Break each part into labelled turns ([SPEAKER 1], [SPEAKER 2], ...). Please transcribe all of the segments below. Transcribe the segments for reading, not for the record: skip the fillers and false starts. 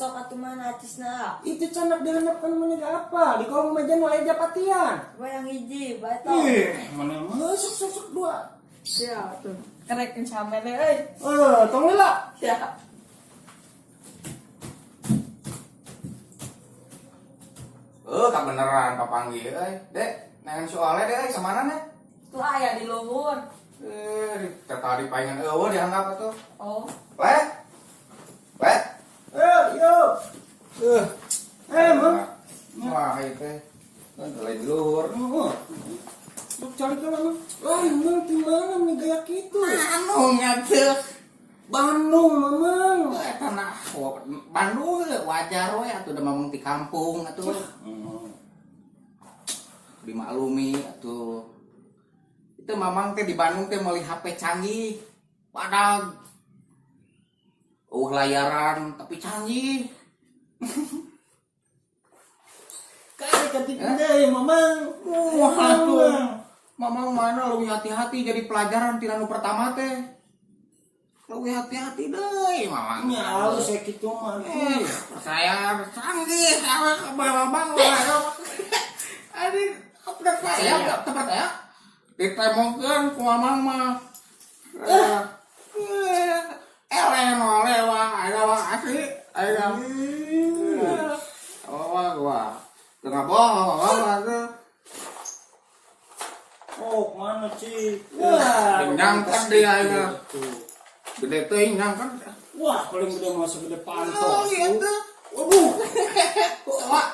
[SPEAKER 1] sok atuh mana acisna.
[SPEAKER 2] Itu canak dihandapkan menega apa? Di kolong meja nu aya japatian.
[SPEAKER 1] Bayang hiji, bae
[SPEAKER 2] Mana masuk dua.
[SPEAKER 1] Sia tuh. Kerekin sampe deh euy.
[SPEAKER 2] Tong lila.
[SPEAKER 1] Sia.
[SPEAKER 3] Beneran papanggih euy. Dek, nengen soalnya dek kemana nih?
[SPEAKER 1] Tuh aya di luhur.
[SPEAKER 3] Tadi pengen dianggap tuh.
[SPEAKER 1] Oh.
[SPEAKER 3] Lek.
[SPEAKER 2] Yo. Mang.
[SPEAKER 3] Wah, itu. Kan lain luhur.
[SPEAKER 2] Lu cari ke mana? Mang di mana nih gaya gitu?
[SPEAKER 3] Anu ngatuh.
[SPEAKER 2] Bandung, Mamang.
[SPEAKER 3] Tanah Bandung wajar we atuh da mamang di kampung atuh. Dimaklumi atuh. Itu mamang teh di Bandung teh meuli HP canggih. Wadag. Layaran tapi canggih.
[SPEAKER 2] Kayak ketik deh, Mamang.
[SPEAKER 3] Wah, tuh. Mamang mana lebih hati-hati jadi pelajaran tina nu pertama teh. Lebih hati-hati deh, mamang.
[SPEAKER 2] Ya, harus saya gitu mah.
[SPEAKER 3] Percaya canggih sama babang. Aduh, percaya enggak percaya? Ditemukeun ku mamang mah. Lewa, ada asli, ada. Wah. Tengah bohong,
[SPEAKER 2] Oh, mana sih?
[SPEAKER 3] kenyang kan dia ya. Gede teuing nyang kan.
[SPEAKER 2] Wah, paling gede masuk gede pantok.
[SPEAKER 3] Oh, iya tuh.
[SPEAKER 2] Waduh.
[SPEAKER 3] Wah.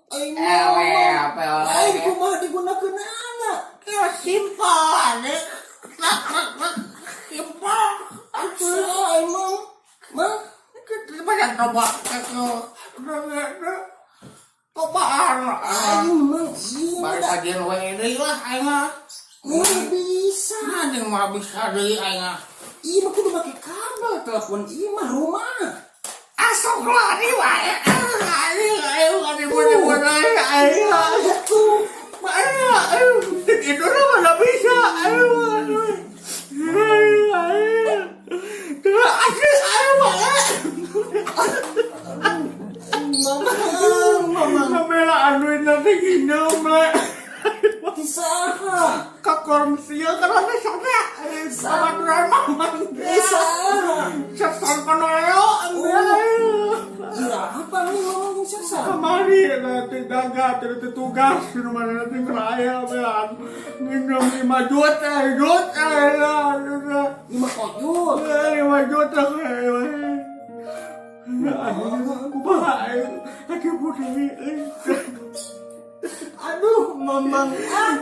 [SPEAKER 3] Apa
[SPEAKER 2] Aing kumaha digunakeun anak?
[SPEAKER 3] Ya simpel aneh. Simpel.
[SPEAKER 2] Emang. Mang.
[SPEAKER 3] Banyak coba cobaan.
[SPEAKER 2] Aing mang.
[SPEAKER 3] Bari sajian we deui lah aing mah.
[SPEAKER 2] Bisa.
[SPEAKER 3] Anjing mah bisa deui aing mah.
[SPEAKER 2] Iya mah kudu make kabel telepon imah rumah.
[SPEAKER 3] Asok lah di wae. Aing kan ibu-ibu aing.
[SPEAKER 2] Tuh.
[SPEAKER 3] Aing itu mana bisa.
[SPEAKER 2] Mamang.
[SPEAKER 3] Namela anuin nanti ginam le.
[SPEAKER 2] Kisaha.
[SPEAKER 3] Kakor sia karena sana. Sama mamang.
[SPEAKER 2] Kisaha.
[SPEAKER 3] Sesan panoleo.
[SPEAKER 2] Iya, apa nih mamang yang sasa?
[SPEAKER 3] Kemari nanti dagat terus tugas di rumah nanti ngeraya belan. Minum 5 juta, lah.
[SPEAKER 2] 5 koyut.
[SPEAKER 3] 5 juta kayak. Aduh putih.
[SPEAKER 2] Aduh, mamang.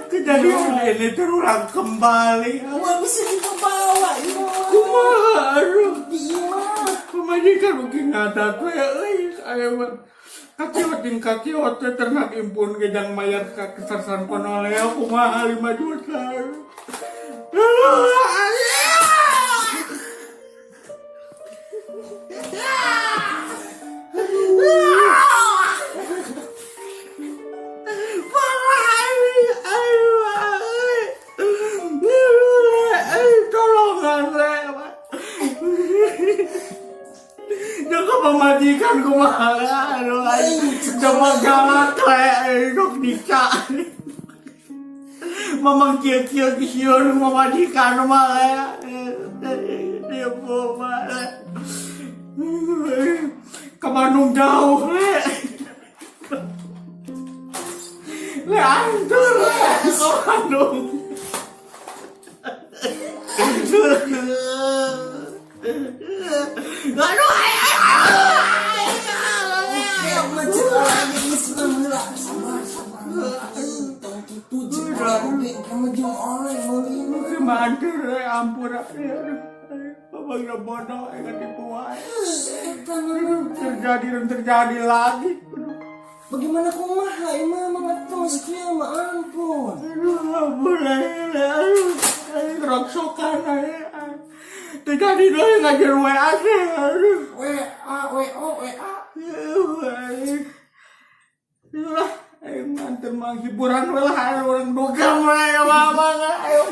[SPEAKER 3] Kejadian ini terulang kembali.
[SPEAKER 2] Wah, bisa dibawa ini.
[SPEAKER 3] Kumaha, aduh.
[SPEAKER 2] Iya.
[SPEAKER 3] Pemajikan mungkin ngadat we aya mah. Kakiot ternak impun gejang mayat ka kesarsan ponoleo kumaha 5 juta. Pemajikan kumaha aduh coba galak dok dika mamang kieu kisiun pemajikan mah dia mah ke Bandung jauh le antur ke Bandung aduh ampun abang bodoh tipu terjadi lagi.
[SPEAKER 2] Bagaimana kumaha imah mengatung sekian mah ampun.
[SPEAKER 3] Aduh roksokan terjadi doi ngajar WA sih. Lah mantan mah hiburan lah orang dogang lah ya mama ayo